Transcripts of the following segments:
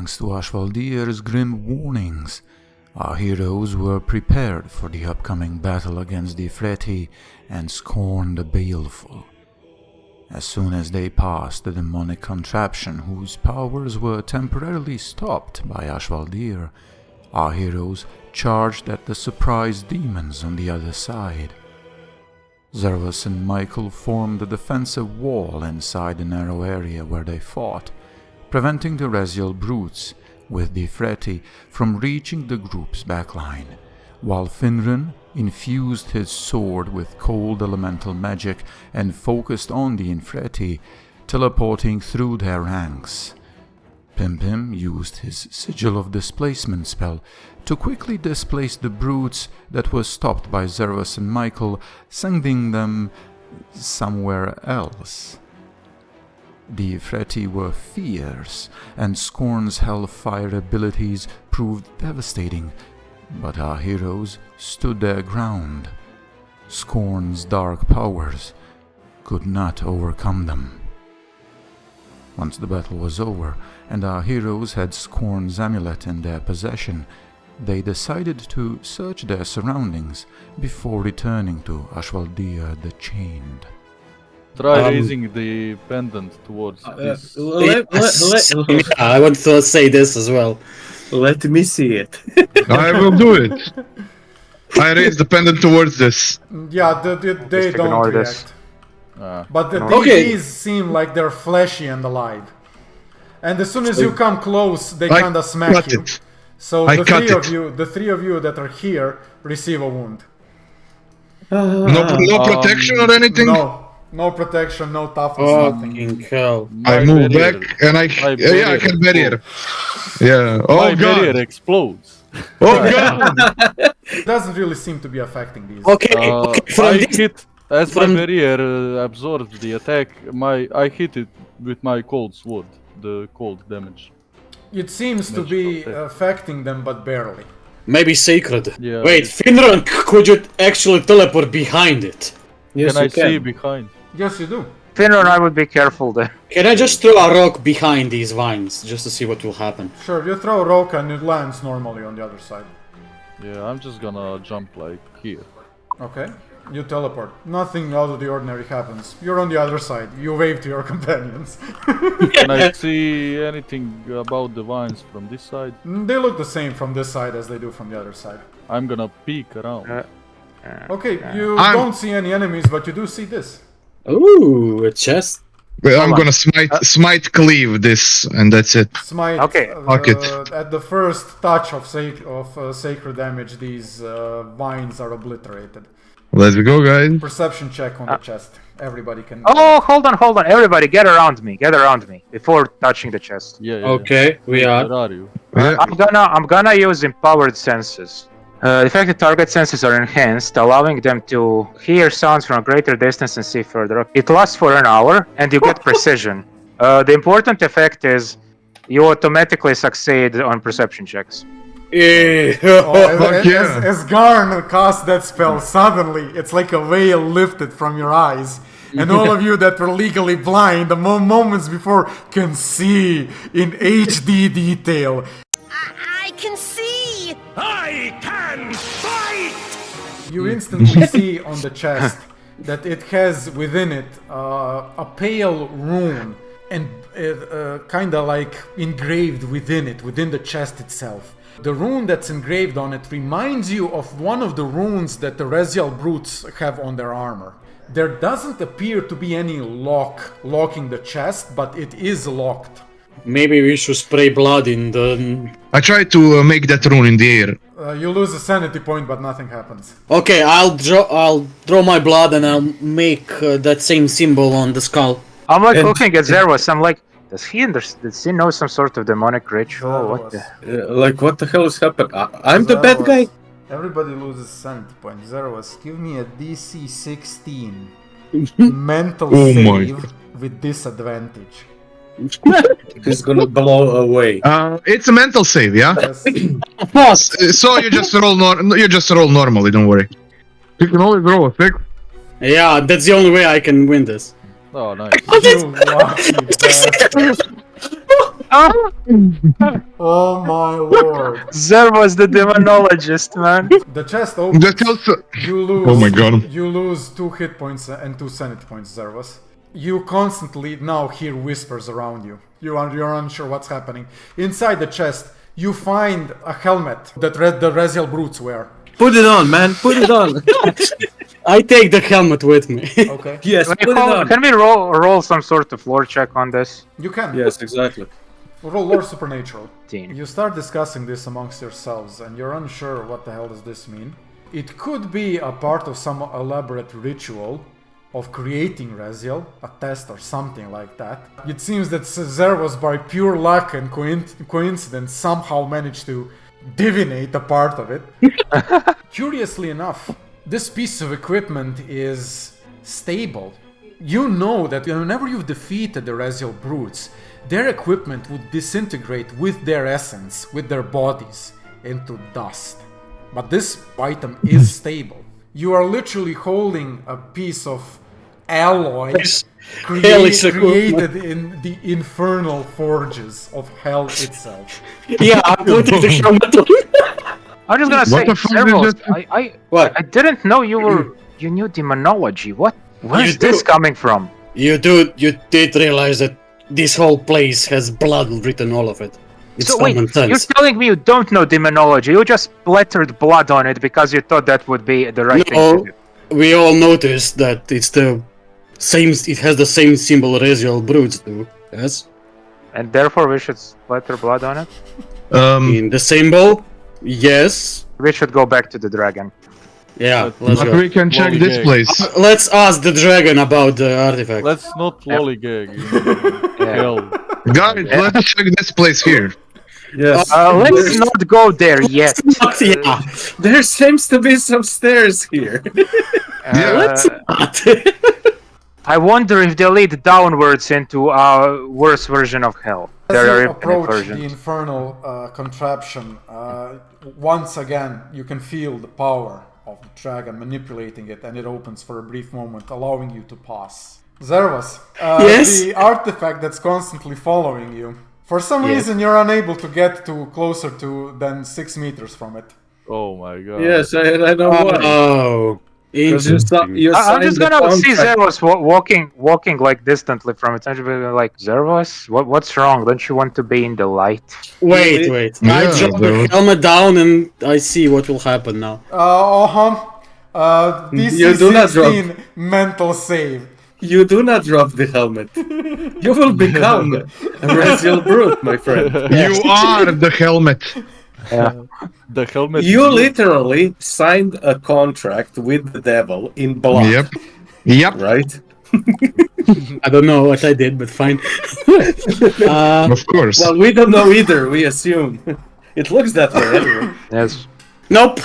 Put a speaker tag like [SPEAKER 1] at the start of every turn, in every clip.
[SPEAKER 1] Thanks to Ashvaldir's grim warnings, our heroes were prepared for the upcoming battle against the Freti and Scorn the Baleful. As soon as they passed the demonic contraption whose powers were temporarily stopped by Ashvaldir, our heroes charged at the surprised demons on the other side. Zervas and Michael formed a defensive wall inside the narrow area where they fought, preventing the Rezial brutes with the Freti from reaching the group's backline, while Finran infused his sword with cold elemental magic and focused on the Infreti, teleporting through their ranks. Pimpim used his Sigil of Displacement spell to quickly displace the brutes that were stopped by Zervas and Michael, sending them somewhere else. The Freti were fierce, and Scorn's hellfire abilities proved devastating, but our heroes stood their ground. Scorn's dark powers could not overcome them. Once the battle was over, and our heroes had Scorn's amulet in their possession, they decided to search their surroundings before returning to Ashvaldir the Chained.
[SPEAKER 2] Try raising the pendant towards this.
[SPEAKER 3] I want to say this as well.
[SPEAKER 4] Let me see it.
[SPEAKER 5] I will do it. I raise the pendant towards this.
[SPEAKER 6] Yeah, they don't react. But these seem like they're fleshy and alive. And as soon as you come close, they kinda smack you. So the three of you that are here receive a wound.
[SPEAKER 5] No protection or anything?
[SPEAKER 6] No protection, no toughness, nothing.
[SPEAKER 3] Hell.
[SPEAKER 5] I move back and I can barrier. Yeah. Oh
[SPEAKER 2] my
[SPEAKER 5] god.
[SPEAKER 2] barrier explodes.
[SPEAKER 5] Oh god.
[SPEAKER 6] It doesn't really seem to be affecting these.
[SPEAKER 2] As my barrier absorbs the attack, I hit it with my cold sword, the cold damage.
[SPEAKER 6] It seems to be affecting them, but barely.
[SPEAKER 3] Maybe sacred.
[SPEAKER 2] Yeah.
[SPEAKER 3] Wait, Finran, could you actually teleport behind it?
[SPEAKER 4] Yes,
[SPEAKER 2] can I see behind?
[SPEAKER 6] Yes, you do.
[SPEAKER 7] Finran, I would be careful there.
[SPEAKER 3] Can I just throw a rock behind these vines, just to see what will happen?
[SPEAKER 6] Sure, you throw a rock and it lands normally on the other side.
[SPEAKER 2] Yeah, I'm just gonna jump like here.
[SPEAKER 6] Okay, you teleport. Nothing out of the ordinary happens. You're on the other side. You wave to your companions.
[SPEAKER 2] Can I see anything about the vines from this side?
[SPEAKER 6] They look the same from this side as they do from the other side.
[SPEAKER 2] I'm gonna peek around.
[SPEAKER 6] Okay, you don't see any enemies, but you do see this.
[SPEAKER 3] Ooh, a chest.
[SPEAKER 5] Well, I'm gonna smite cleave this, and that's it.
[SPEAKER 6] Smite.
[SPEAKER 7] Okay.
[SPEAKER 6] At the first touch of sacred damage, these vines are obliterated.
[SPEAKER 5] Let's go, guys.
[SPEAKER 6] Perception check on the chest. Everybody can.
[SPEAKER 7] Oh, hold on. Everybody, get around me. Before touching the chest.
[SPEAKER 2] Yeah.
[SPEAKER 3] Okay, we are.
[SPEAKER 2] Where are you?
[SPEAKER 7] I'm gonna use empowered senses. Effective target senses are enhanced, allowing them to hear sounds from a greater distance and see further. It lasts for an hour, and you get precision. The important effect is you automatically succeed on perception checks.
[SPEAKER 6] As Garn casts that spell, suddenly it's like a veil lifted from your eyes. And all of you that were legally blind the moments before can see in HD detail.
[SPEAKER 8] I can see! I can fight!
[SPEAKER 6] You instantly see on the chest that it has within it a pale rune and kinda like engraved within it, within the chest itself. The rune that's engraved on it reminds you of one of the runes that the Rezial brutes have on their armor. There doesn't appear to be any locking the chest, but it is locked.
[SPEAKER 3] Maybe we should spray blood in the...
[SPEAKER 5] I try to make that rune in the air.
[SPEAKER 6] You lose a sanity point, but nothing happens.
[SPEAKER 3] Okay, I'll draw my blood and I'll make that same symbol on the skull.
[SPEAKER 7] I'm like looking at Zervas. I'm like, does he know some sort of demonic ritual? What
[SPEAKER 4] the hell is happening? I'm the bad guy.
[SPEAKER 6] Everybody loses sanity point. Zervas, give me a DC 16 mental save with disadvantage.
[SPEAKER 4] He's gonna blow away.
[SPEAKER 5] It's a mental save, yeah.
[SPEAKER 6] Yes.
[SPEAKER 5] So you just roll normally. Don't worry. You can always roll a 6.
[SPEAKER 3] Yeah, that's the only way I can win this.
[SPEAKER 2] Oh, nice.
[SPEAKER 6] Oh my lord.
[SPEAKER 7] Zer was the demonologist, man.
[SPEAKER 6] The chest opens.
[SPEAKER 5] That also.
[SPEAKER 6] You lose.
[SPEAKER 5] Oh my god.
[SPEAKER 6] You lose 2 hit points and 2 sanity points, Zervas. You constantly now hear whispers around you. You're unsure what's happening. Inside the chest, you find a helmet that the Rezial brutes wear.
[SPEAKER 4] Put it on, man. Put it on.
[SPEAKER 3] I take the helmet with me.
[SPEAKER 6] Okay.
[SPEAKER 4] Yes, put it on.
[SPEAKER 7] Can we roll some sort of lore check on this?
[SPEAKER 6] You can.
[SPEAKER 4] Yes, exactly.
[SPEAKER 6] Roll Lore Supernatural.
[SPEAKER 7] 15.
[SPEAKER 6] You start discussing this amongst yourselves, and you're unsure what the hell does this mean. It could be a part of some elaborate ritual of creating Rezial, a test or something like that. It seems that Zervos, by pure luck and coincidence, somehow managed to divinate a part of it. Curiously enough, this piece of equipment is stable. You know that whenever you've defeated the Rezial brutes, their equipment would disintegrate with their essence, with their bodies, into dust. But this item is stable. You are literally holding a piece of alloy
[SPEAKER 3] Hellish
[SPEAKER 6] created in the infernal forges of hell itself.
[SPEAKER 3] Yeah, I'm putting the helmet on.
[SPEAKER 7] I'm just gonna say,
[SPEAKER 5] What the fuck
[SPEAKER 7] Zervos,
[SPEAKER 5] is that?
[SPEAKER 3] What?
[SPEAKER 7] I didn't know you knew demonology. Where's
[SPEAKER 3] You
[SPEAKER 7] this
[SPEAKER 3] do.
[SPEAKER 7] coming from?
[SPEAKER 3] You did realize that this whole place has blood written all of it. It's
[SPEAKER 7] So wait,
[SPEAKER 3] common
[SPEAKER 7] you're
[SPEAKER 3] sense.
[SPEAKER 7] telling me you don't know demonology? You just splattered blood on it because you thought that would be the right thing to
[SPEAKER 3] No,
[SPEAKER 7] do.
[SPEAKER 3] we all noticed that it's the same. It has the same symbol Rezial brutes do. Yes.
[SPEAKER 7] And therefore we should splatter blood on it?
[SPEAKER 3] In the symbol, yes.
[SPEAKER 7] We should go back to the dragon.
[SPEAKER 3] Yeah, let's
[SPEAKER 5] But
[SPEAKER 3] go.
[SPEAKER 5] we can check this
[SPEAKER 2] Lollygag.
[SPEAKER 5] place.
[SPEAKER 3] Let's ask the dragon about the artifact.
[SPEAKER 2] Let's not lollygag. Hell.
[SPEAKER 5] Guys, let's check this place here.
[SPEAKER 4] Yes.
[SPEAKER 7] Let's not go there yet.
[SPEAKER 3] Yeah.
[SPEAKER 4] There seems to be some stairs here.
[SPEAKER 3] Let's not.
[SPEAKER 7] I wonder if they lead downwards into a worse version of hell.
[SPEAKER 6] As
[SPEAKER 7] There are
[SPEAKER 6] you
[SPEAKER 7] infinite
[SPEAKER 6] approach the
[SPEAKER 7] versions.
[SPEAKER 6] infernal contraption, once again you can feel the power of the dragon manipulating it, and it opens for a brief moment, allowing you to pass. Zervas,
[SPEAKER 3] Yes?
[SPEAKER 6] the artifact that's constantly following you. For some reason, you're unable to get to closer to than 6 meters from it.
[SPEAKER 2] Oh my god.
[SPEAKER 4] Yes, I know why.
[SPEAKER 3] Oh,
[SPEAKER 4] Because
[SPEAKER 3] interesting.
[SPEAKER 4] you
[SPEAKER 7] I'm just
[SPEAKER 4] signed the
[SPEAKER 7] gonna see
[SPEAKER 4] contract.
[SPEAKER 7] Zervos walking like distantly from it. I'm just gonna be like, Zervos, what's wrong? Don't you want to be in the light?
[SPEAKER 3] Wait.
[SPEAKER 5] Yeah,
[SPEAKER 3] I drop the
[SPEAKER 5] though.
[SPEAKER 3] helmet down and I see what will happen now.
[SPEAKER 6] DC
[SPEAKER 4] You do not drop.
[SPEAKER 6] 16 mental save.
[SPEAKER 4] You do not drop the helmet. You will become a Rezial brute, my friend.
[SPEAKER 5] You are the helmet.
[SPEAKER 2] The helmet.
[SPEAKER 4] You literally signed a contract with the devil in blood.
[SPEAKER 5] Yep. Yep.
[SPEAKER 4] Right?
[SPEAKER 3] I don't know what I did, but fine.
[SPEAKER 5] Of course.
[SPEAKER 4] Well, we don't know either, we assume. It looks that way anyway.
[SPEAKER 7] Yes.
[SPEAKER 3] Nope.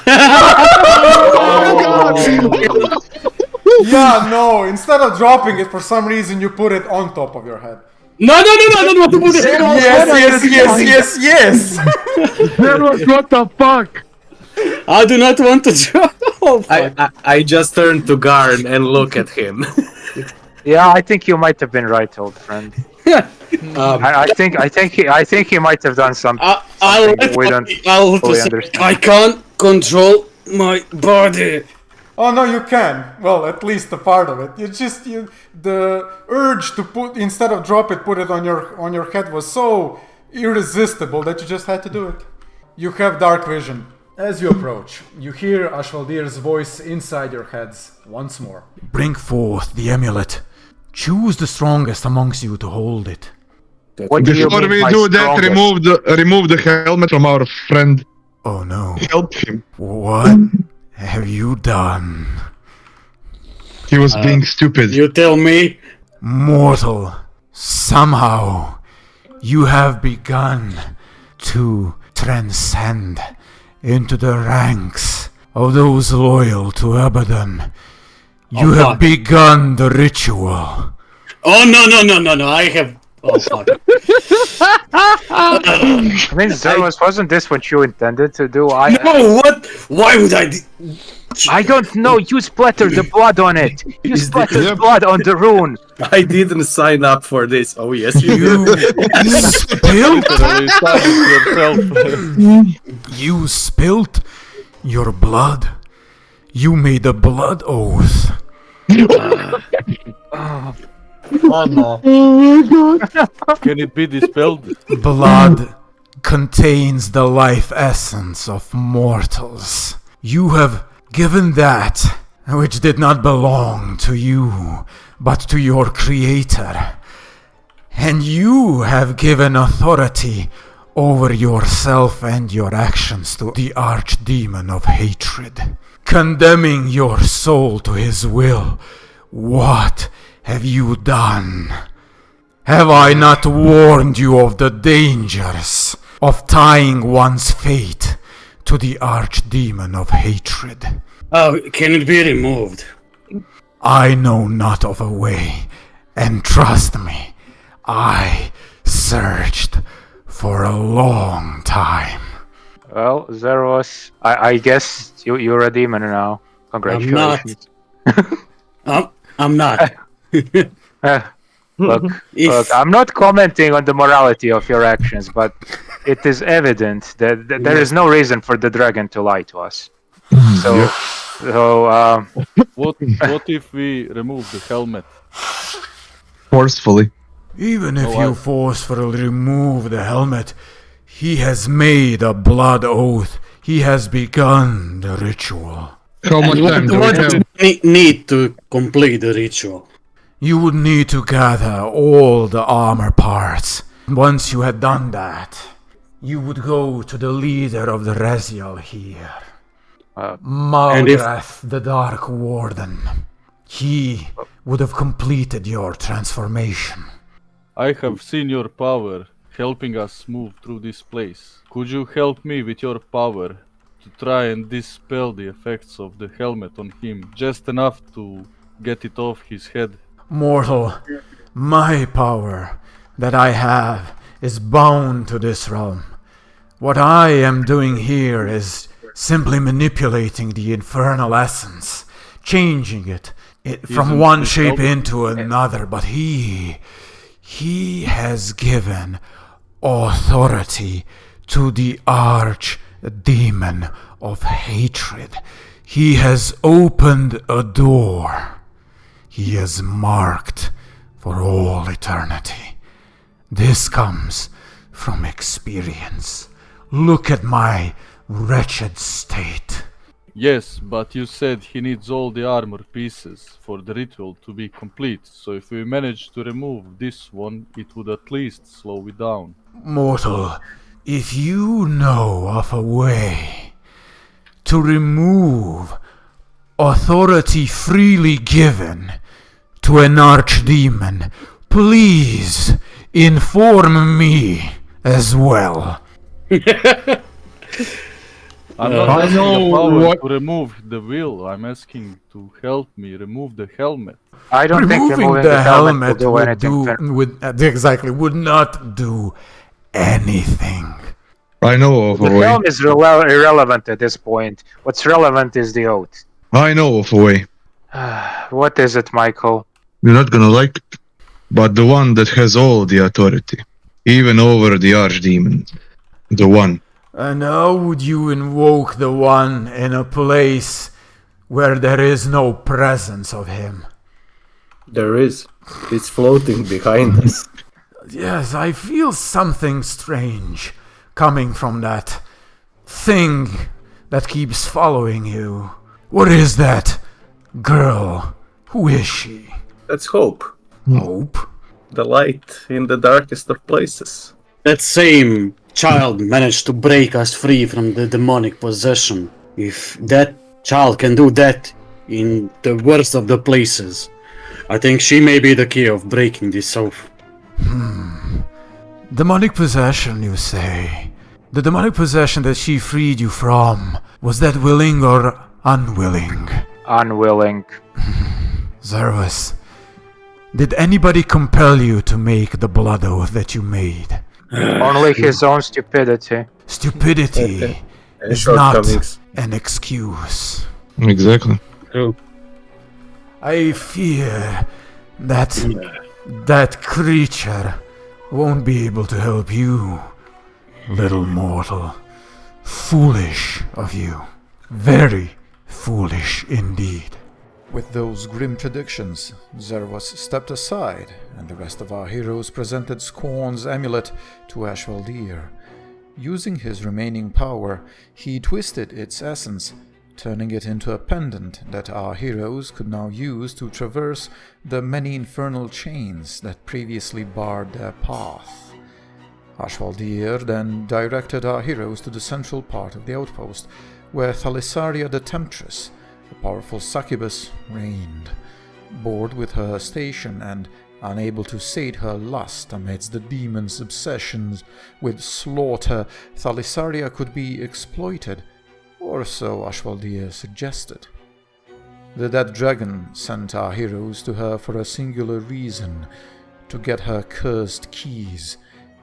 [SPEAKER 6] Yeah, no, instead of dropping it, for some reason you put it on top of your head.
[SPEAKER 3] No, I don't want to put it.
[SPEAKER 6] Yes.
[SPEAKER 5] What the fuck?
[SPEAKER 3] I do not want to drop. Oh, fuck.
[SPEAKER 4] I just turn to Garn and look at him.
[SPEAKER 7] Yeah, I think you might have been right, old friend. I think he might have done something.
[SPEAKER 3] I'll
[SPEAKER 7] fully understand.
[SPEAKER 3] I can't control my body.
[SPEAKER 6] Oh no, you can. Well, at least a part of it. The urge to instead of drop it, put it on your head was so irresistible that you just had to do it. You have dark vision. As you approach, you hear Ashvaldir's voice inside your heads once more. Bring forth the amulet. Choose the strongest amongst you to hold it.
[SPEAKER 7] What do you
[SPEAKER 5] Before
[SPEAKER 7] mean
[SPEAKER 5] we
[SPEAKER 7] by
[SPEAKER 5] do that,
[SPEAKER 7] strongest?
[SPEAKER 5] remove the helmet from our friend.
[SPEAKER 6] Oh no.
[SPEAKER 5] Help him.
[SPEAKER 6] What have you done?
[SPEAKER 5] He was being stupid.
[SPEAKER 3] You tell me.
[SPEAKER 6] Mortal, somehow you have begun to transcend into the ranks of those loyal to Abaddon. You have
[SPEAKER 3] fuck.
[SPEAKER 6] begun the ritual.
[SPEAKER 3] Oh no! I have. Oh fuck.
[SPEAKER 7] I mean, Zervos, wasn't this what you intended to do?
[SPEAKER 3] No, what? Why would I?
[SPEAKER 7] I don't know. You splattered the blood on it. You splattered
[SPEAKER 5] Yep.
[SPEAKER 7] blood on the rune.
[SPEAKER 4] I didn't sign up for this. Oh yes, you
[SPEAKER 1] You spilt?
[SPEAKER 2] Literally started yourself.
[SPEAKER 1] You spilt your blood. You made a blood oath.
[SPEAKER 2] Can it be dispelled?
[SPEAKER 1] Blood contains the life essence of mortals. You have given that which did not belong to you, but to your creator. And you have given authority over yourself and your actions to the archdemon of hatred, condemning your soul to his will. What have you done? Have I not warned you of the dangers of tying one's fate to the archdemon of hatred?
[SPEAKER 3] Oh, can it be removed?
[SPEAKER 1] I know not of a way, and trust me, I searched for a long time.
[SPEAKER 7] Well, there was. I guess you're a demon now. Congratulations.
[SPEAKER 3] I'm not.
[SPEAKER 7] Look, I'm not commenting on the morality of your actions, but it is evident that there is no reason for the dragon to lie to us. So
[SPEAKER 2] What if we remove the helmet?
[SPEAKER 5] Forcefully.
[SPEAKER 1] Even if
[SPEAKER 2] Oh,
[SPEAKER 1] you forcefully remove the helmet, he has made a blood oath. He has begun the ritual.
[SPEAKER 5] How much time do we
[SPEAKER 3] What
[SPEAKER 5] have?
[SPEAKER 3] do we need to complete the ritual?
[SPEAKER 1] You would need to gather all the armor parts. Once you had done that, you would go to the leader of the Rezial here, Malgrath, the Dark Warden. He would have completed your transformation.
[SPEAKER 2] I have seen your power helping us move through this place. Could you help me with your power to try and dispel the effects of the helmet on him, just enough to get it off his head?
[SPEAKER 1] Mortal, my power that I have is bound to this realm. What I am doing here is simply manipulating the infernal essence, changing it from
[SPEAKER 2] Isn't
[SPEAKER 1] one
[SPEAKER 2] it
[SPEAKER 1] shape
[SPEAKER 2] help-
[SPEAKER 1] into another, but he has given authority to the archdemon of hatred. He has opened a door. He is marked for all eternity. This comes from experience. Look at my wretched state.
[SPEAKER 2] Yes, but you said he needs all the armor pieces for the ritual to be complete, so if we manage to remove this one, it would at least slow it down.
[SPEAKER 1] Mortal, if you know of a way to remove authority freely given to an archdemon, please inform me as well.
[SPEAKER 2] I'm not
[SPEAKER 5] I
[SPEAKER 2] asking
[SPEAKER 5] know
[SPEAKER 2] the power
[SPEAKER 5] what-
[SPEAKER 2] to remove the will, I'm asking to help me remove the helmet.
[SPEAKER 7] I don't think
[SPEAKER 1] Removing
[SPEAKER 7] removing
[SPEAKER 1] the helmet
[SPEAKER 7] will do
[SPEAKER 1] would
[SPEAKER 7] anything.
[SPEAKER 1] would not do anything.
[SPEAKER 5] I know of
[SPEAKER 7] The
[SPEAKER 5] a way.
[SPEAKER 7] helm is irrelevant at this point. What's relevant is the oath.
[SPEAKER 5] I know of a way.
[SPEAKER 7] What is it, Michael?
[SPEAKER 5] You're not gonna like it. But the one that has all the authority, even over the archdemon. The one.
[SPEAKER 1] And how would you invoke the one in a place where there is no presence of him?
[SPEAKER 4] There is. It's floating behind us.
[SPEAKER 1] Yes, I feel something strange coming from that thing that keeps following you. What is that girl? Who is she?
[SPEAKER 4] That's hope.
[SPEAKER 1] Hope?
[SPEAKER 4] The light in the darkest of places.
[SPEAKER 3] That same child managed to break us free from the demonic possession. If that child can do that in the worst of the places, I think she may be the key of breaking this oath.
[SPEAKER 1] Demonic possession, you say? The demonic possession that she freed you from, was that willing or unwilling?
[SPEAKER 7] Unwilling.
[SPEAKER 1] Zervus, did anybody compel you to make the blood oath that you made?
[SPEAKER 7] Only his own stupidity.
[SPEAKER 1] Stupidity
[SPEAKER 4] And
[SPEAKER 1] is not
[SPEAKER 4] shortcomings.
[SPEAKER 1] an excuse.
[SPEAKER 5] Exactly.
[SPEAKER 3] True.
[SPEAKER 1] I fear that creature won't be able to help you, little mortal. Foolish of you. Very foolish indeed. With those grim predictions, Zervas stepped aside, and the rest of our heroes presented Scorn's amulet to Ashvaldir. Using his remaining power, he twisted its essence, turning it into a pendant that our heroes could now use to traverse the many infernal chains that previously barred their path. Ashvaldir then directed our heroes to the central part of the outpost, where Thalisaria the Temptress, a powerful succubus, reigned. Bored with her station and unable to sate her lust amidst the demon's obsessions with slaughter, Thalisaria could be exploited, or so Ashvaldir suggested. The dead dragon sent our heroes to her for a singular reason: to get her cursed keys.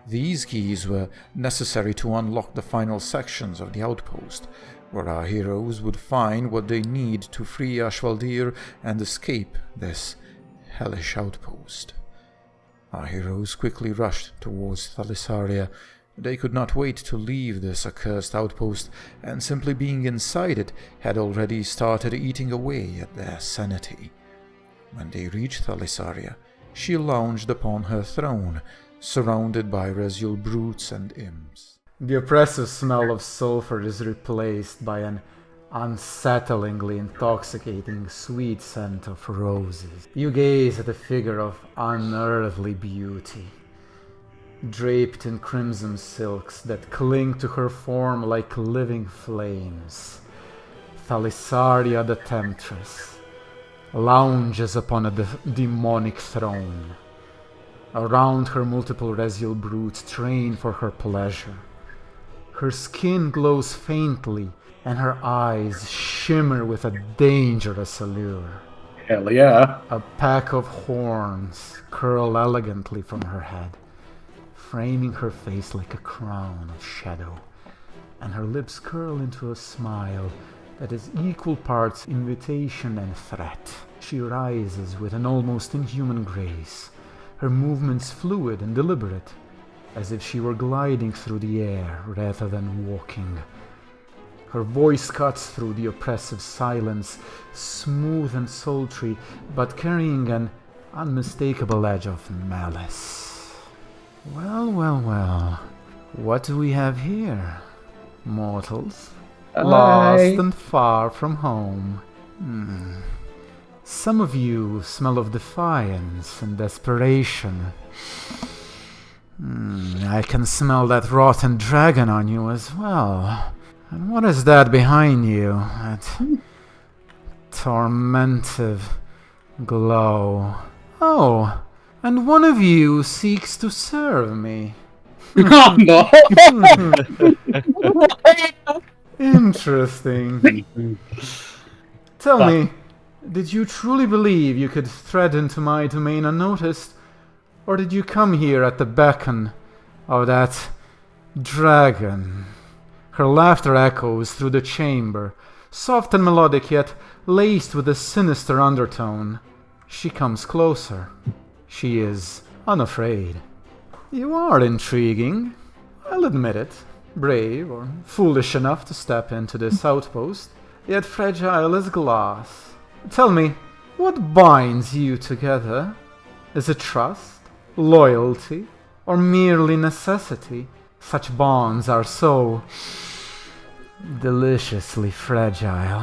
[SPEAKER 1] These keys were necessary to unlock the final sections of the outpost, where our heroes would find what they need to free Ashvaldir and escape this hellish outpost. Our heroes quickly rushed towards Thalisaria. They could not wait to leave this accursed outpost, and simply being inside it had already started eating away at their sanity. When they reached Thalisaria, she lounged upon her throne, surrounded by residual brutes and imps.
[SPEAKER 6] The oppressive smell of sulfur is replaced by an unsettlingly intoxicating sweet scent of roses. You gaze at a figure of unearthly beauty, draped in crimson silks that cling to her form like living flames. Thalisaria the Temptress lounges upon a demonic throne. Around her multiple residual brutes train for her pleasure. Her skin glows faintly, and her eyes shimmer with a dangerous allure.
[SPEAKER 4] Hell yeah.
[SPEAKER 6] A pack of horns curl elegantly from her head, framing her face like a crown of shadow, and her lips curl into a smile that is equal parts invitation and threat. She rises with an almost inhuman grace, her movements fluid and deliberate, as if she were gliding through the air rather than walking. Her voice cuts through the oppressive silence, smooth and sultry, but carrying an unmistakable edge of malice. Well, well, well. What do we have here? Mortals? Lost and far from home. Some of you smell of defiance and desperation. I can smell that rotten dragon on you as well. And what is that behind you? That tormentive glow. Oh, and one of you seeks to serve me.
[SPEAKER 4] Oh no!
[SPEAKER 6] Interesting. Tell me, did you truly believe you could thread into my domain unnoticed? Or did you come here at the beckon of that dragon? Her laughter echoes through the chamber, soft and melodic, yet laced with a sinister undertone. She comes closer. She is unafraid. You are intriguing. I'll admit it. Brave or foolish enough to step into this outpost, yet fragile as glass. Tell me, what binds you together? Is it trust, loyalty, or merely necessity? Such bonds are so deliciously fragile.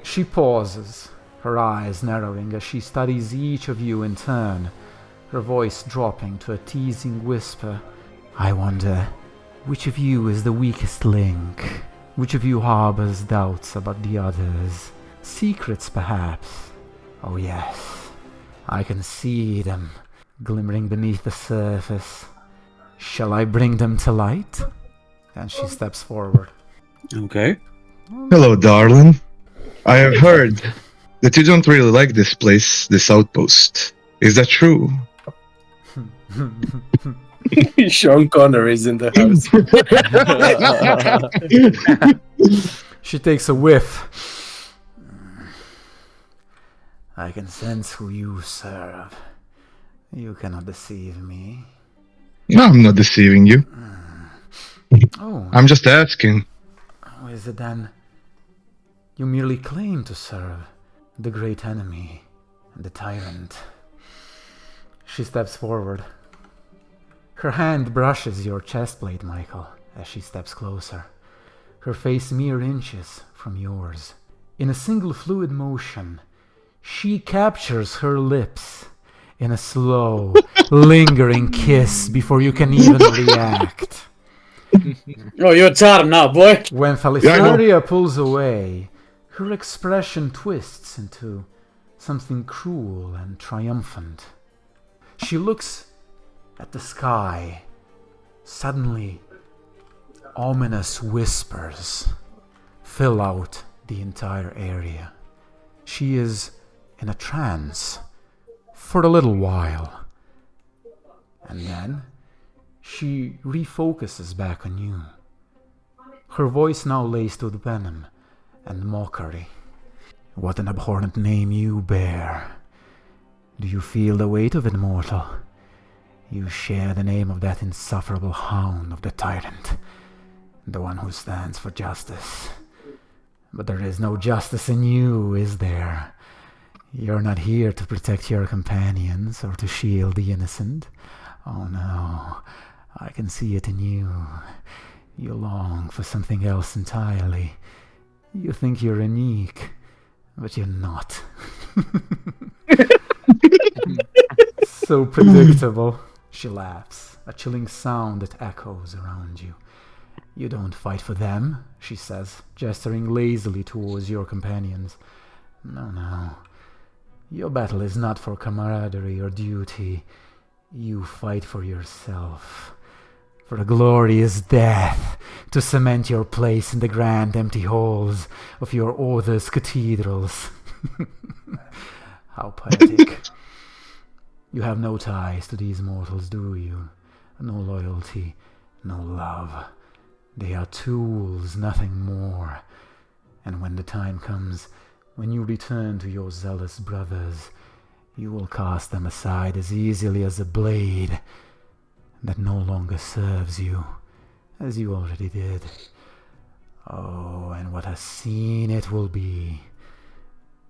[SPEAKER 6] She pauses, her eyes narrowing as she studies each of you in turn, her voice dropping to a teasing whisper. I wonder, which of you is the weakest link? Which of you harbors doubts about the others? Secrets, perhaps? Oh yes, I can see them glimmering beneath the surface. Shall I bring them to light? And she steps forward.
[SPEAKER 3] Okay.
[SPEAKER 5] Hello, darling. I have heard that you don't really like this place, this outpost. Is that true?
[SPEAKER 4] Sean Connor is in the house.
[SPEAKER 6] She takes a whiff
[SPEAKER 1] I can sense who you serve. You cannot deceive me.
[SPEAKER 5] No, I'm not deceiving you.
[SPEAKER 1] Oh,
[SPEAKER 5] I'm just asking.
[SPEAKER 1] how is it then? You merely claim to serve the great enemy, the tyrant. She steps forward. Her hand brushes your chest plate, Michael, as she steps closer. Her face mere inches from yours. In a single fluid motion, she captures her lips in a slow, lingering kiss before you can even react.
[SPEAKER 3] Oh, you're charmed now, boy.
[SPEAKER 1] When Thalisaria pulls away, her expression twists into something cruel and triumphant. She looks at the sky. Suddenly, ominous whispers fill out the entire area. She is in a trance for a little while, and then she refocuses back on you. Her voice now laced with venom and mockery. What an abhorrent name you bear. Do you feel the weight of it, mortal? You share the name of that insufferable hound of the tyrant, the one who stands for justice. But there is no justice in you, is there? You're not here to protect your companions or to shield the innocent. Oh no, I can see it in you. You long for something else entirely. You think you're unique, but you're not. So predictable. She laughs, a chilling sound that echoes around you. You don't fight for them, she says, gesturing lazily towards your companions. No. Your battle is not for camaraderie or duty. You fight for yourself. For the glorious death, to cement your place in the grand empty halls of your author's cathedrals. How poetic. You have no ties to these mortals, do you? No loyalty, no love. They are tools, nothing more. And when the time comes, when you return to your zealous brothers, you will cast them aside as easily as a blade that no longer serves you, as you already did. Oh, and what a scene it will be.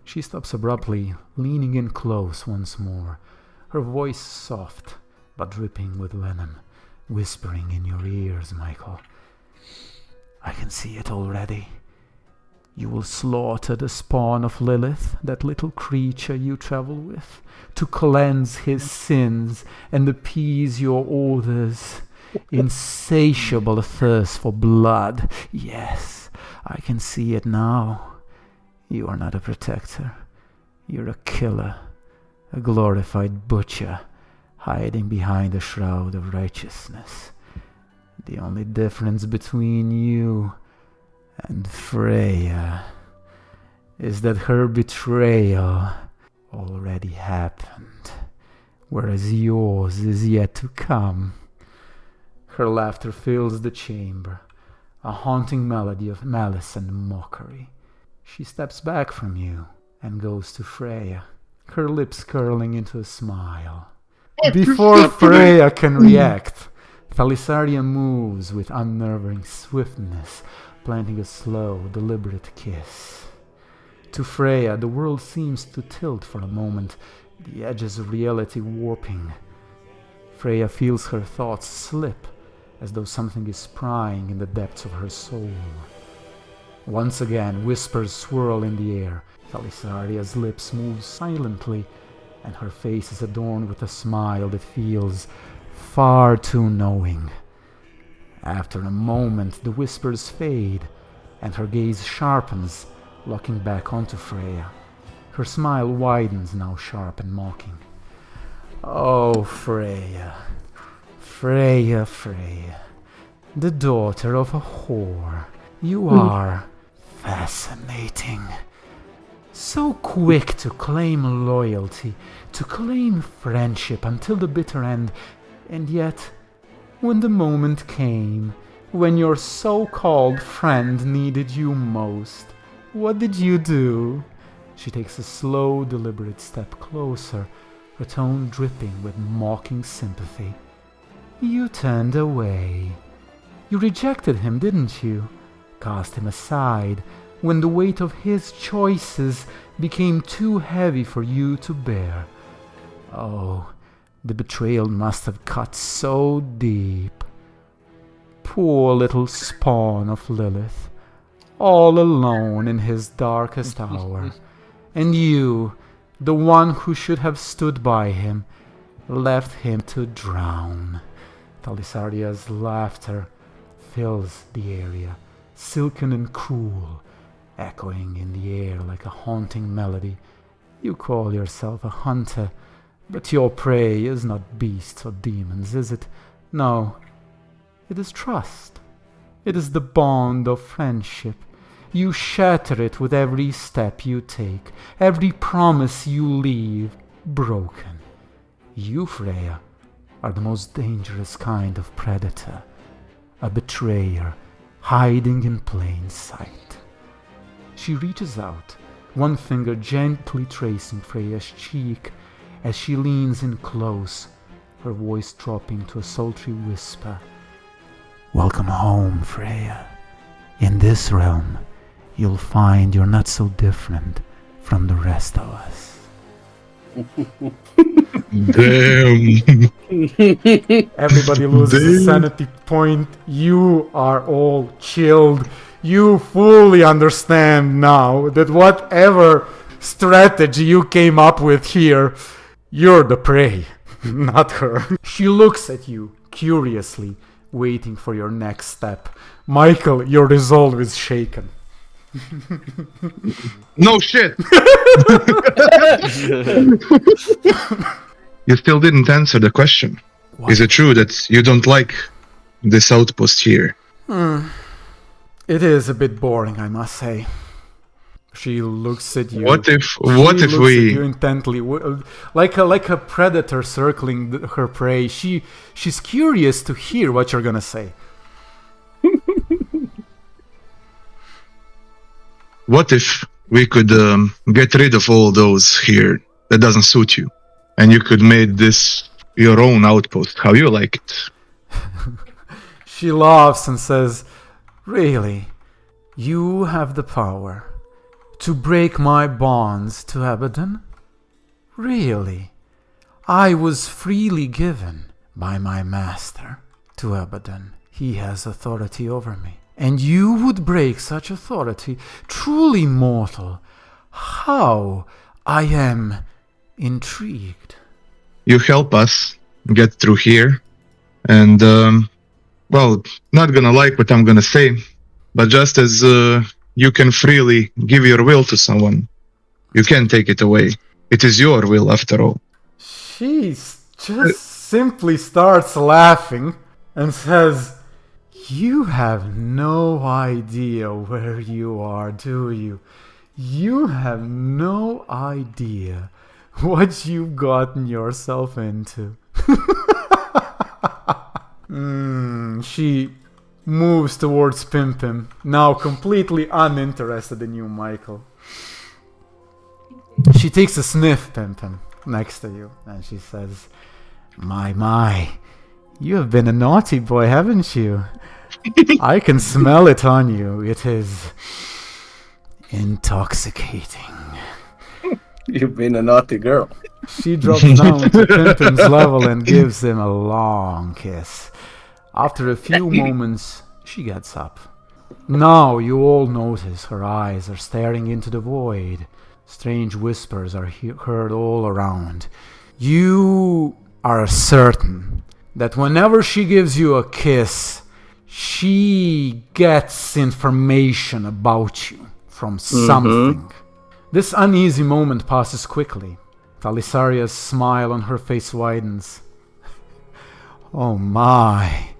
[SPEAKER 1] She stops abruptly, leaning in close once more, her voice soft, but dripping with venom, whispering in your ears, Michael. I can see it already. You will slaughter the spawn of Lilith, that little creature you travel with, to cleanse his sins and appease your author's insatiable thirst for blood. Yes, I can see it now. You are not a protector. You're a killer, a glorified butcher, hiding behind a shroud of righteousness. The only difference between you and Freya is that her betrayal already happened, whereas yours is yet to come. Her laughter fills the chamber, a haunting melody of malice and mockery. She steps back from you and goes to Freya, her lips curling into a smile. Before Freya can react, Thalisaria moves with unnerving swiftness, planting a slow, deliberate kiss. To Freya, the world seems to tilt for a moment, the edges of reality warping. Freya feels her thoughts slip, as though something is prying in the depths of her soul. Once again, whispers swirl in the air. Thalisaria's lips move silently, and her face is adorned with a smile that feels far too knowing. After a moment, the whispers fade, and her gaze sharpens, looking back onto Freya. Her smile widens, now sharp and mocking. Oh, Freya, Freya, Freya, the daughter of a whore, you are fascinating. So quick to claim loyalty, to claim friendship until the bitter end, and yet, when the moment came, when your so-called friend needed you most, what did you do?
[SPEAKER 6] She takes a slow, deliberate step closer, her tone dripping with mocking sympathy. You turned away. You rejected him, didn't you? Cast him aside when the weight of his choices became too heavy for you to bear. Oh, the betrayal must have cut so deep. Poor little spawn of Lilith, all alone in his darkest hour. And you, the one who should have stood by him, left him to drown. Talisaria's laughter fills the area, silken and cruel, echoing in the air like a haunting melody. You call yourself a hunter, but your prey is not beasts or demons, is it? No, it is trust. It is the bond of friendship. You shatter it with every step you take, every promise you leave broken. You, Freya, are the most dangerous kind of predator, a betrayer hiding in plain sight. She reaches out, one finger gently tracing Freya's cheek as she leans in close, her voice dropping to a sultry whisper. Welcome home, Freya. In this realm, you'll find you're not so different from the rest of us.
[SPEAKER 5] Damn.
[SPEAKER 6] Everybody loses a sanity point. You are all chilled. You fully understand now that whatever strategy you came up with here, you're the prey, not her. She looks at you curiously, waiting for your next step. Michael, your resolve is shaken.
[SPEAKER 5] No shit! You still didn't answer the question.
[SPEAKER 6] What?
[SPEAKER 5] Is it true that you don't like this outpost here?
[SPEAKER 6] It is a bit boring, I must say. She looks at you.
[SPEAKER 5] What if
[SPEAKER 6] She looks at
[SPEAKER 5] we...
[SPEAKER 6] you intently, like a predator circling her prey. She's curious to hear what you're gonna say.
[SPEAKER 5] What if we could get rid of all those here that doesn't suit you, and you could make this your own outpost, how you like it?
[SPEAKER 6] She laughs and says, "Really? You have the power to break my bonds to Abaddon? Really? I was freely given by my master to Abaddon. He has authority over me. And you would break such authority? Truly mortal. How? I am intrigued."
[SPEAKER 5] You help us get through here, and, well, not gonna like what I'm gonna say, but just as you can freely give your will to someone, you can't take it away. It is your will, after all.
[SPEAKER 6] She just simply starts laughing and says, "You have no idea where you are, do you? You have no idea what you've gotten yourself into." She moves towards Pimpim, now completely uninterested in you, Michael. She takes a sniff, Pimpim, next to you, and she says, My, you have been a naughty boy, haven't you? I can smell it on you. It is intoxicating.
[SPEAKER 4] You've been a naughty girl.
[SPEAKER 6] She drops down to Pimpim's level and gives him a long kiss. After a few moments, she gets up. Now you all notice her eyes are staring into the void. Strange whispers are heard all around. You are certain that whenever she gives you a kiss, she gets information about you from something. This uneasy moment passes quickly. Talisaria's smile on her face widens. Oh my,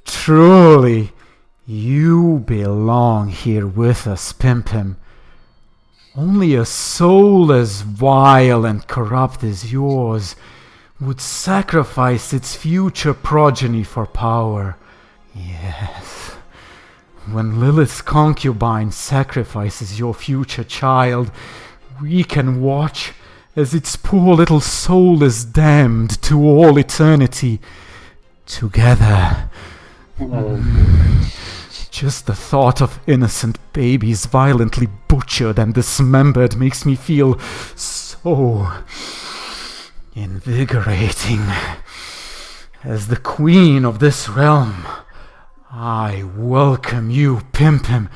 [SPEAKER 6] truly, you belong here with us, Pimpim. Only a soul as vile and corrupt as yours would sacrifice its future progeny for power. Yes, When Lilith's concubine sacrifices your future child, we can watch as its poor little soul is damned to all eternity together. Just the thought of innocent babies violently butchered and dismembered makes me feel so invigorating. As the queen of this realm, I welcome you, Pimpim.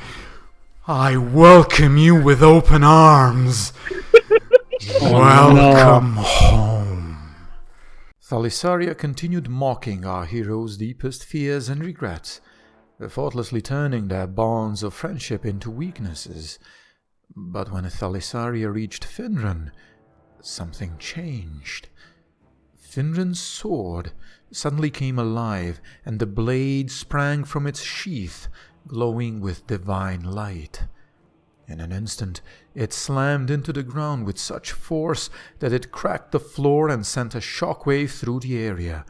[SPEAKER 6] I welcome you with open arms. Welcome home.
[SPEAKER 1] Thalisaria continued mocking our heroes' deepest fears and regrets, thoughtlessly turning their bonds of friendship into weaknesses. But when Thalisaria reached Finran, something changed. Finran's sword suddenly came alive, and the blade sprang from its sheath, glowing with divine light. In an instant, it slammed into the ground with such force that it cracked the floor and sent a shockwave through the area.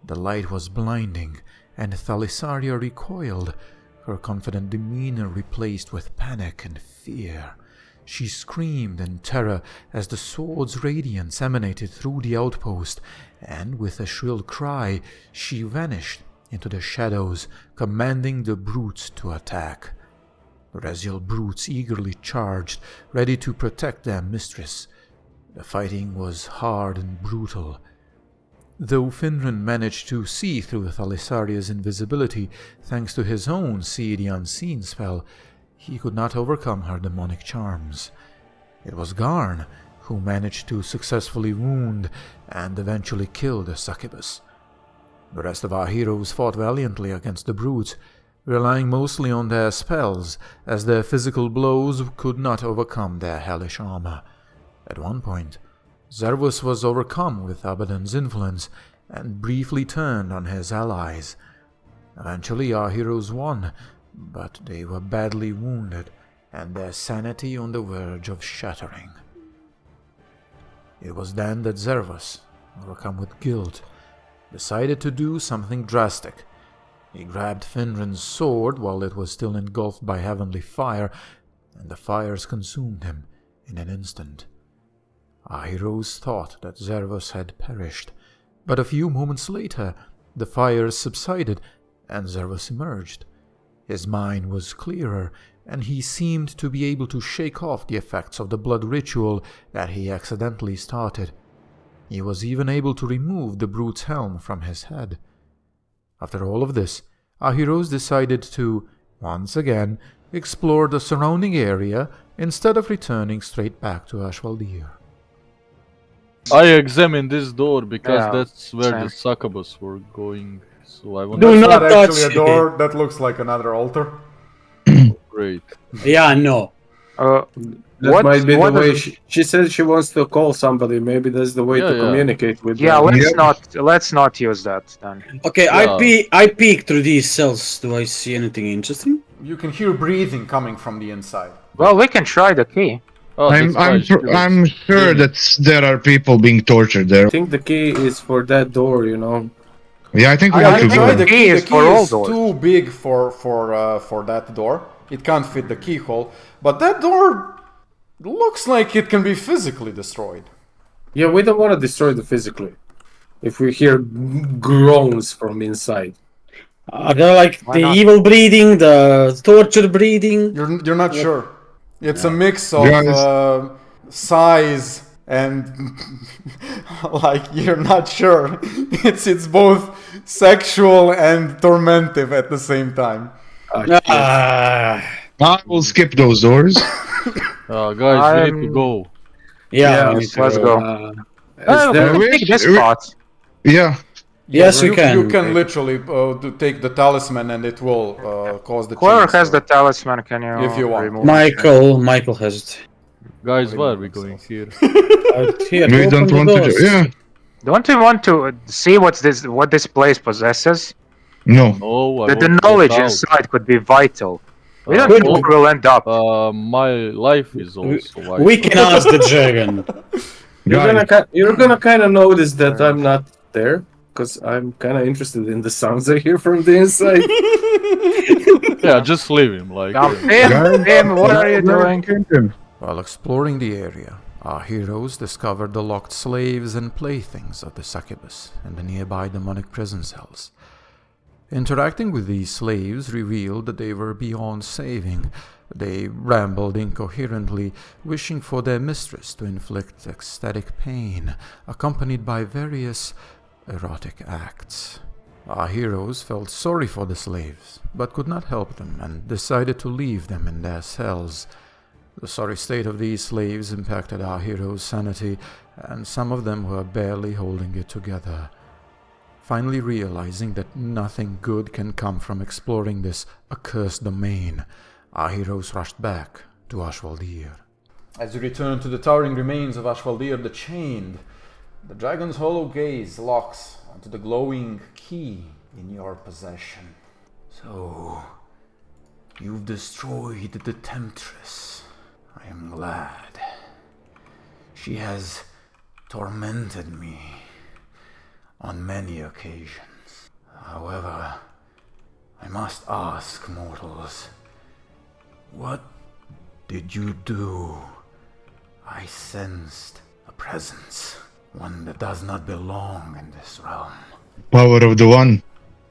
[SPEAKER 1] The light was blinding, and Thalisaria recoiled, her confident demeanor replaced with panic and fear. She screamed in terror as the sword's radiance emanated through the outpost, and with a shrill cry, she vanished into the shadows, commanding the brutes to attack. The Reziel brutes eagerly charged, ready to protect their mistress. The fighting was hard and brutal. Though Finran managed to see through Thalisaria's invisibility thanks to his own See the Unseen spell, he could not overcome her demonic charms. It was Garn who managed to successfully wound and eventually kill the succubus. The rest of our heroes fought valiantly against the brutes, relying mostly on their spells, as their physical blows could not overcome their hellish armor. At one point, Zervus was overcome with Abaddon's influence and briefly turned on his allies. Eventually our heroes won, but they were badly wounded and their sanity on the verge of shattering. It was then that Zervus, overcome with guilt, decided to do something drastic. He grabbed Finran's sword while it was still engulfed by heavenly fire, and the fires consumed him in an instant. Our heroes thought that Zervus had perished, but a few moments later the fires subsided and Zervus emerged. His mind was clearer, and he seemed to be able to shake off the effects of the blood ritual that he accidentally started. He was even able to remove the brute's helm from his head. After all of this, our heroes decided to, once again, explore the surrounding area instead of returning straight back to Ashvaldir.
[SPEAKER 2] I examined this door because
[SPEAKER 7] Yeah,
[SPEAKER 2] that's where
[SPEAKER 7] same.
[SPEAKER 2] the succubus were going. So I want
[SPEAKER 3] Do
[SPEAKER 2] to
[SPEAKER 3] not
[SPEAKER 6] Not actually
[SPEAKER 3] touch
[SPEAKER 6] a door. That looks like another altar.
[SPEAKER 2] great.
[SPEAKER 3] Yeah, no.
[SPEAKER 4] That might be the
[SPEAKER 7] what
[SPEAKER 4] way
[SPEAKER 7] is-
[SPEAKER 4] she said she wants to call somebody. Maybe that's the way
[SPEAKER 2] Yeah,
[SPEAKER 4] to
[SPEAKER 2] yeah.
[SPEAKER 4] communicate with
[SPEAKER 7] Yeah,
[SPEAKER 4] them.
[SPEAKER 7] let's not use that then.
[SPEAKER 3] Okay,
[SPEAKER 2] Yeah.
[SPEAKER 3] I peek through these cells. Do I see anything interesting?
[SPEAKER 6] You can hear breathing coming from the inside.
[SPEAKER 7] Well, we can try the key.
[SPEAKER 2] Oh, that's why she was
[SPEAKER 5] I'm sure
[SPEAKER 2] screaming.
[SPEAKER 5] that there are people being tortured there.
[SPEAKER 4] I think the key is for that door, you know.
[SPEAKER 5] Yeah, I think we
[SPEAKER 6] I
[SPEAKER 5] have to
[SPEAKER 6] tried
[SPEAKER 5] go.
[SPEAKER 6] the
[SPEAKER 7] key
[SPEAKER 6] key.
[SPEAKER 7] is
[SPEAKER 6] The
[SPEAKER 7] for
[SPEAKER 6] key
[SPEAKER 7] all
[SPEAKER 6] is
[SPEAKER 7] doors.
[SPEAKER 6] too big for that door. It can't fit the keyhole. But that door looks like it can be physically destroyed.
[SPEAKER 4] Yeah, we don't want to destroy it physically. If we hear groans from inside.
[SPEAKER 3] They're like
[SPEAKER 7] Why
[SPEAKER 3] the
[SPEAKER 7] not?
[SPEAKER 3] evil breathing, the torture breathing.
[SPEAKER 6] You're not sure. It's a mix of
[SPEAKER 5] Yeah,
[SPEAKER 6] size and like you're not sure. It's both sexual and tormentive at the same time.
[SPEAKER 3] Ah,
[SPEAKER 5] I will skip those doors.
[SPEAKER 2] Guys, we need to go.
[SPEAKER 3] yeah, we need to
[SPEAKER 7] let's
[SPEAKER 3] go.
[SPEAKER 7] go.
[SPEAKER 4] Is there-
[SPEAKER 7] We can pick this
[SPEAKER 5] we-
[SPEAKER 7] spot.
[SPEAKER 5] Yeah,
[SPEAKER 3] Yes, you can.
[SPEAKER 6] You can literally take the talisman and it will cause the
[SPEAKER 7] Whoever
[SPEAKER 6] chains
[SPEAKER 7] has
[SPEAKER 6] to-
[SPEAKER 7] the talisman, can you
[SPEAKER 6] If you want.
[SPEAKER 7] remove it?
[SPEAKER 3] Michael has it.
[SPEAKER 2] Guys, why are we going here?
[SPEAKER 3] Here,
[SPEAKER 5] we
[SPEAKER 3] open
[SPEAKER 5] don't
[SPEAKER 3] the
[SPEAKER 5] want to.
[SPEAKER 3] doors.
[SPEAKER 5] Yeah,
[SPEAKER 7] Don't we want to see what this place possesses?
[SPEAKER 5] no.
[SPEAKER 2] No, I
[SPEAKER 7] The
[SPEAKER 2] want to
[SPEAKER 7] knowledge
[SPEAKER 2] get out.
[SPEAKER 7] inside could be vital. We don't
[SPEAKER 3] Good.
[SPEAKER 7] know where we'll end up.
[SPEAKER 2] My life is also like.
[SPEAKER 3] We can ask the dragon.
[SPEAKER 4] You're gonna kind of notice that I'm not there, because I'm kind of interested in the sounds I hear from the inside.
[SPEAKER 2] Yeah, just leave him. Like,
[SPEAKER 7] Tim, what are you doing?
[SPEAKER 1] While exploring the area, our heroes discovered the locked slaves and playthings of the succubus in the nearby demonic prison cells. Interacting with these slaves revealed that they were beyond saving. They rambled incoherently, wishing for their mistress to inflict ecstatic pain, accompanied by various erotic acts. Our heroes felt sorry for the slaves, but could not help them and decided to leave them in their cells. The sorry state of these slaves impacted our heroes' sanity, and some of them were barely holding it together. Finally realizing that nothing good can come from exploring this accursed domain, our heroes rushed back to Ashvaldir.
[SPEAKER 6] As you return to the towering remains of Ashvaldir the Chained, the dragon's hollow gaze locks onto the glowing key in your possession.
[SPEAKER 1] So, you've destroyed the Temptress. I am glad. She has tormented me on many occasions. However, I must ask, mortals, what did you do? I sensed a presence, one that does not belong in this realm.
[SPEAKER 5] Power of the One.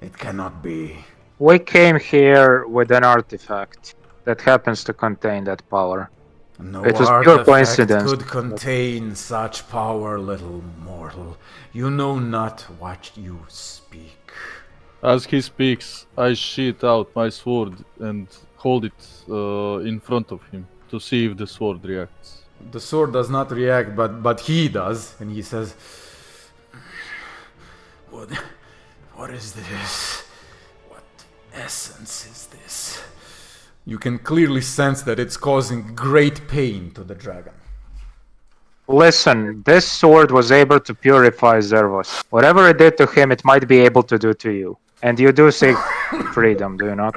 [SPEAKER 1] It cannot be.
[SPEAKER 7] We came here with an artifact that happens to contain that power.
[SPEAKER 1] No
[SPEAKER 7] It was pure
[SPEAKER 1] artifact
[SPEAKER 7] coincidence.
[SPEAKER 1] could contain such power, little mortal. You know not what you speak.
[SPEAKER 2] as he speaks, I sheath out my sword and hold it in front of him to see if the sword reacts.
[SPEAKER 6] The sword does not react, but he does, and he says,
[SPEAKER 1] What is this? What essence is this?
[SPEAKER 6] you can clearly sense that it's causing great pain to the dragon.
[SPEAKER 7] Listen, this sword was able to purify Zervos. Whatever it did to him, it might be able to do to you. And you do seek freedom, do you not?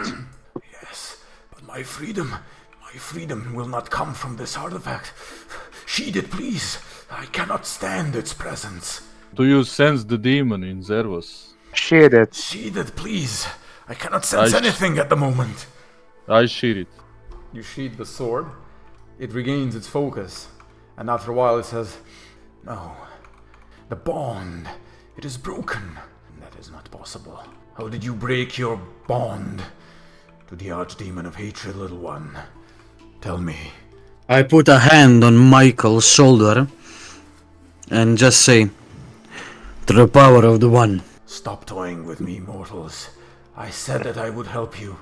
[SPEAKER 1] Yes, but my freedom will not come from this artifact. Sheathe it, please. I cannot stand its presence.
[SPEAKER 2] Do you sense the demon in Zervos?
[SPEAKER 7] Sheathe it.
[SPEAKER 1] Sheathe it, please. I cannot sense
[SPEAKER 2] I-
[SPEAKER 1] anything at the moment.
[SPEAKER 2] I sheath it.
[SPEAKER 6] You sheathe the sword, it regains its focus, and after a while it says,
[SPEAKER 1] No. The bond. It is broken. That is not possible. How did you break your bond to the archdemon of hatred, little one? Tell me.
[SPEAKER 3] I put a hand on Michael's shoulder and just say, through the power of the One.
[SPEAKER 1] Stop toying with me, mortals. I said that I would help you.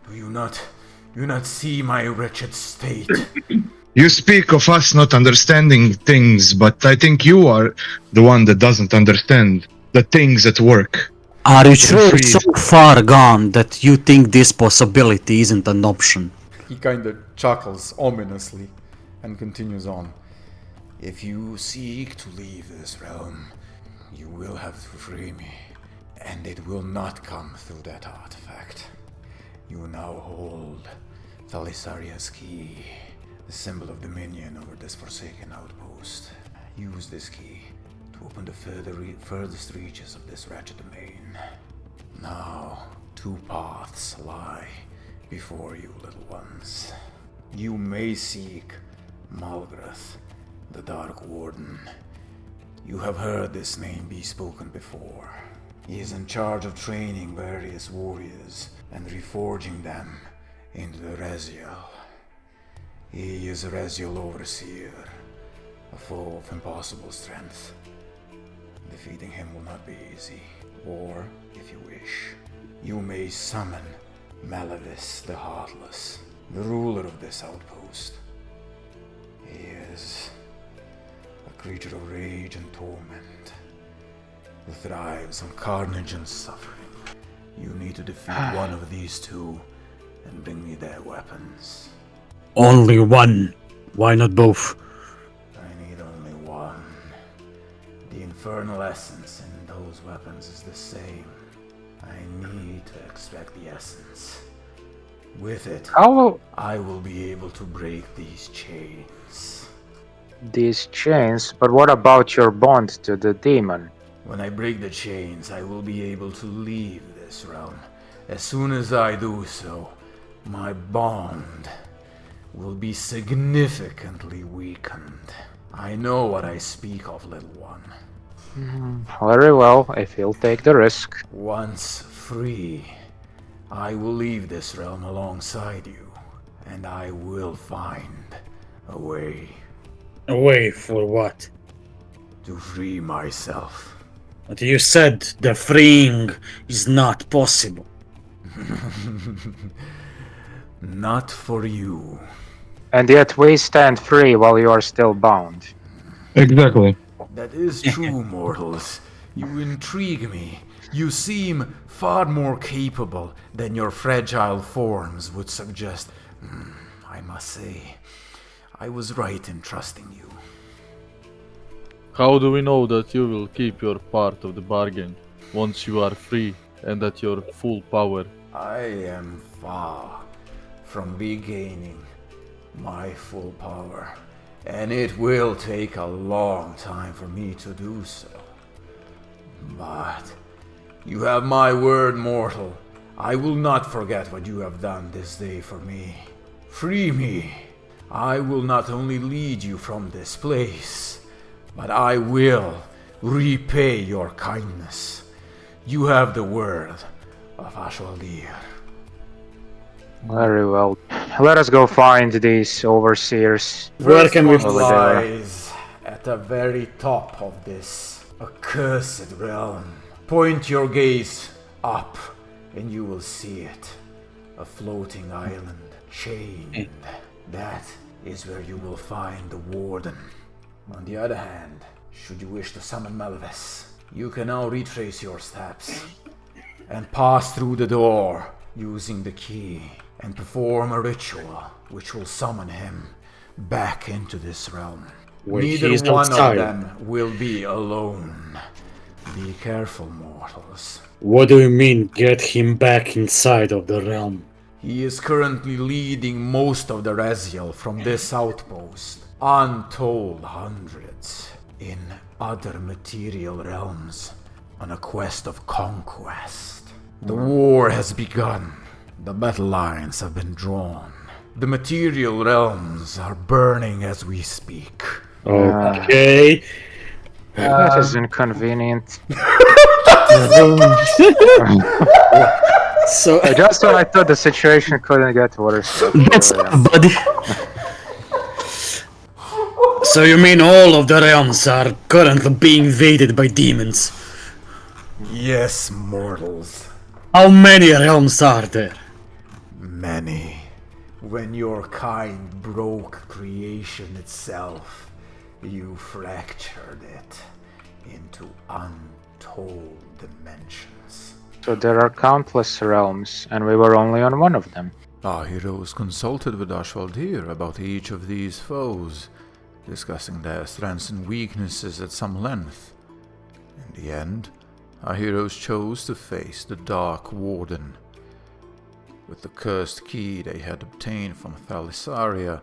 [SPEAKER 1] Do you not see my wretched state?
[SPEAKER 5] You speak of us not understanding things, but I think you are the one that doesn't understand the things at work.
[SPEAKER 3] Are you sure
[SPEAKER 5] Freeze.
[SPEAKER 3] it's so far gone that you think this possibility isn't an option?
[SPEAKER 6] he kind of chuckles ominously and continues on.
[SPEAKER 1] If you seek to leave this realm, you will have to free me. And it will not come through that artifact. You now hold Thalisaria's key, the symbol of dominion over this forsaken outpost. Use this key to open the furthest reaches of this wretched domain. Now, two paths lie before you, little ones. You may seek Malgrath, the Dark Warden. You have heard this name be spoken before. He is in charge of training various warriors and reforging them into the Reziel. He is a Reziel overseer, a foe of impossible strength. Defeating him will not be easy. Or, if you wish, you may summon Malavis the Heartless, the ruler of this outpost. He is a creature of rage and torment, who thrives on carnage and suffering. You need to defeat one of these two and bring me their weapons.
[SPEAKER 3] Only one. Why not both?
[SPEAKER 1] I need only one. The infernal essence in those weapons is the same. I need to extract the essence. With it,
[SPEAKER 7] How
[SPEAKER 1] I will be able to break these chains.
[SPEAKER 7] these chains, but what about your bond to the demon?
[SPEAKER 1] When I break the chains, I will be able to leave this realm as soon as I do so, my bond will be significantly weakened. I know what I speak of, little one.
[SPEAKER 7] Very well, if you'll take the risk.
[SPEAKER 1] Once free, I will leave this realm alongside you, and I will find a way
[SPEAKER 3] A way for what?
[SPEAKER 1] to free myself.
[SPEAKER 3] But you said the freeing is not possible.
[SPEAKER 1] Not for you.
[SPEAKER 7] And yet we stand free while you are still bound.
[SPEAKER 5] Exactly.
[SPEAKER 1] That is true, mortals. You intrigue me. You seem far more capable than your fragile forms would suggest. I must say, I was right in trusting you.
[SPEAKER 2] How do we know that you will keep your part of the bargain once you are free and at your full power?
[SPEAKER 1] I am far from regaining my full power, and it will take a long time for me to do so. But you have my word, mortal. I will not forget what you have done this day for me. Free me. I will not only lead you from this place, but I will repay your kindness. You have the word of Ashvaldir.
[SPEAKER 7] Very well. Let us go find these overseers.
[SPEAKER 3] Where can we
[SPEAKER 1] First one
[SPEAKER 7] Over there.
[SPEAKER 1] lies at the very top of this accursed realm. Point your gaze up, and you will see it. A floating island, chained. That is where you will find the warden. On the other hand, should you wish to summon Malvis, you can now retrace your steps and pass through the door using the key and perform a ritual which will summon him back into this realm.
[SPEAKER 3] Wait,
[SPEAKER 1] Neither
[SPEAKER 3] he's
[SPEAKER 1] one
[SPEAKER 3] outside.
[SPEAKER 1] of them will be alone. Be careful, mortals.
[SPEAKER 3] What do you mean, get him back inside of the realm?
[SPEAKER 1] He is currently leading most of the Raziel from this outpost. Untold hundreds in other material realms on a quest of conquest. The war has begun. The battle lines have been drawn. The material realms are burning as we speak.
[SPEAKER 3] Okay.
[SPEAKER 7] That is inconvenient.
[SPEAKER 3] So
[SPEAKER 7] Just when I thought the situation couldn't get worse.
[SPEAKER 3] that's buddy. So you mean all of the realms are currently being invaded by demons?
[SPEAKER 1] Yes, mortals.
[SPEAKER 3] How many realms are there?
[SPEAKER 1] Many. When your kind broke creation itself, you fractured it into untold dimensions.
[SPEAKER 7] So there are countless realms, and we were only on one of them.
[SPEAKER 1] Our heroes consulted with Ashvaldir about each of these foes, discussing their strengths and weaknesses at some length. In the end, our heroes chose to face the Dark Warden. With the cursed key they had obtained from Thalisaria,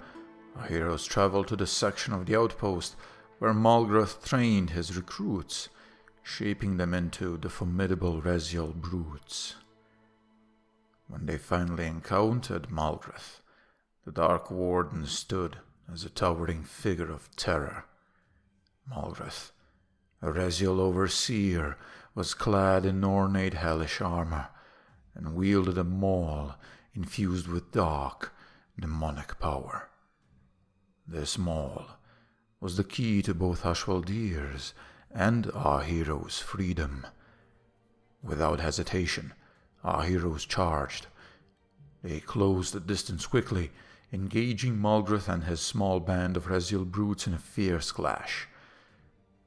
[SPEAKER 1] our heroes traveled to the section of the outpost where Malgrath trained his recruits, shaping them into the formidable Raziel brutes. When they finally encountered Malgrath, the Dark Warden stood as a towering figure of terror. Malgrath, a Raziel overseer, was clad in ornate hellish armor and wielded a maul infused with dark, demonic power. This maul was the key to both Ashvaldir's and our heroes' freedom. Without hesitation, our heroes charged. They closed the distance quickly, engaging Malgrath and his small band of Raziel brutes in a fierce clash.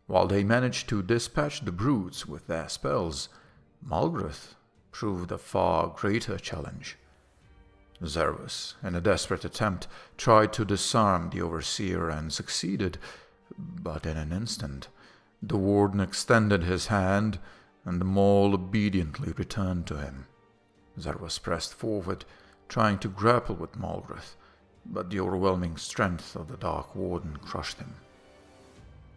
[SPEAKER 1] While they managed to dispatch the brutes with their spells, Malgrath proved a far greater challenge. Zervus, in a desperate attempt, tried to disarm the Overseer and succeeded, but in an instant, the Warden extended his hand, and the maul obediently returned to him. Zervus pressed forward, trying to grapple with Malgrath, but the overwhelming strength of the Dark Warden crushed him.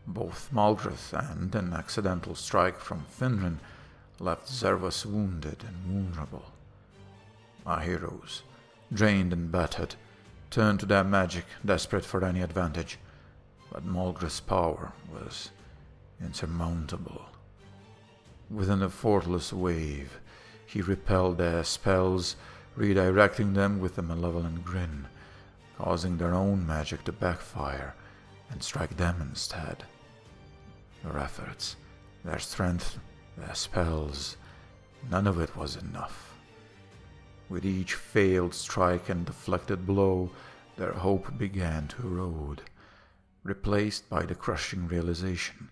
[SPEAKER 1] Both Malgrath and an accidental strike from Finrin left Zervus wounded and vulnerable. Our heroes, drained and battered, turned to their magic, desperate for any advantage, but Malgrith's power was insurmountable. Within a faultless wave, he repelled their spells, redirecting them with a malevolent grin, causing their own magic to backfire and strike them instead. Their efforts, their strength, their spells, none of it was enough. With each failed strike and deflected blow, their hope began to erode, replaced by the crushing realization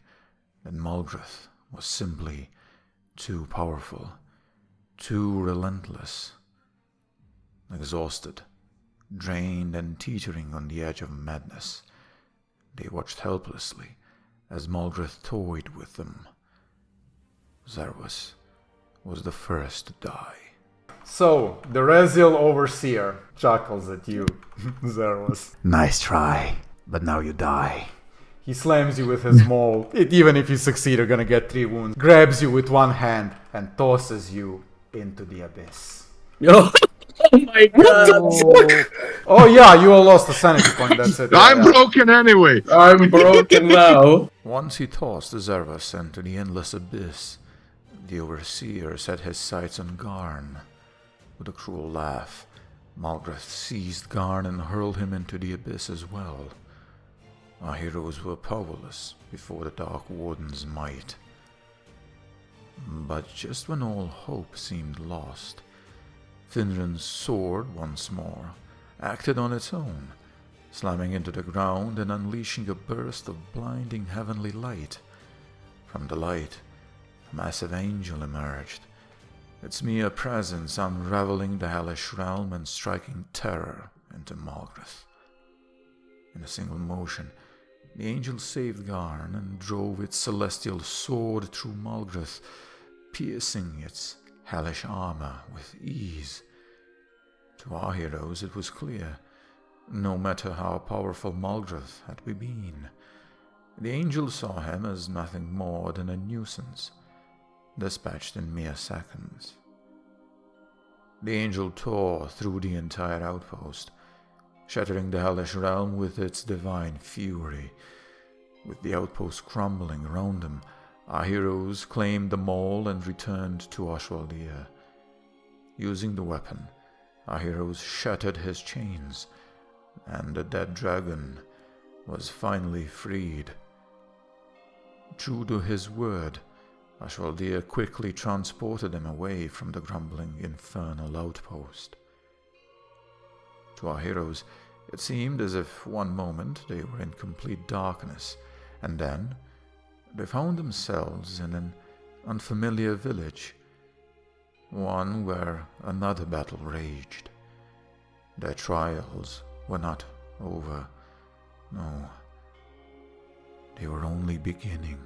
[SPEAKER 1] that Malgrith was simply too powerful, too relentless. Exhausted, drained and teetering on the edge of madness, they watched helplessly as Malgrith toyed with them. Zerwas was the first to die.
[SPEAKER 6] So, the Reziel Overseer chuckles at you, Zerwas.
[SPEAKER 1] Nice try, but now you die.
[SPEAKER 6] He slams you with his maul. Even if you succeed, you're gonna get 3 wounds. Grabs you with one hand and tosses you into the abyss.
[SPEAKER 4] Oh my god!
[SPEAKER 6] Oh yeah, you all lost a sanity point, that's it.
[SPEAKER 5] I'm broken anyway!
[SPEAKER 4] I'm broken now.
[SPEAKER 1] Once he tossed Zerwas into the endless abyss, the Overseer set his sights on Garn. With a cruel laugh, Malgrith seized Garn and hurled him into the abyss as well. Our heroes were powerless before the Dark Warden's might. But just when all hope seemed lost, Finran's sword once more acted on its own, slamming into the ground and unleashing a burst of blinding heavenly light. From the light, a massive angel emerged, its mere presence unraveling the hellish realm and striking terror into Malgrith. In a single motion, the angel saved Garn and drove its celestial sword through Malgrith, piercing its hellish armor with ease. To our heroes it was clear, no matter how powerful Malgrith had been, the angel saw him as nothing more than a nuisance, dispatched in mere seconds. The angel tore through the entire outpost, shattering the hellish realm with its divine fury. With the outpost crumbling around them, our heroes claimed the mall and returned to Ashvaldir. Using the weapon, our heroes shattered his chains, and the dead dragon was finally freed. True to his word, Ashvaldir quickly transported them away from the crumbling infernal outpost. To our heroes, it seemed as if one moment they were in complete darkness, and then they found themselves in an unfamiliar village, one where another battle raged. Their trials were not over. No, they were only beginning.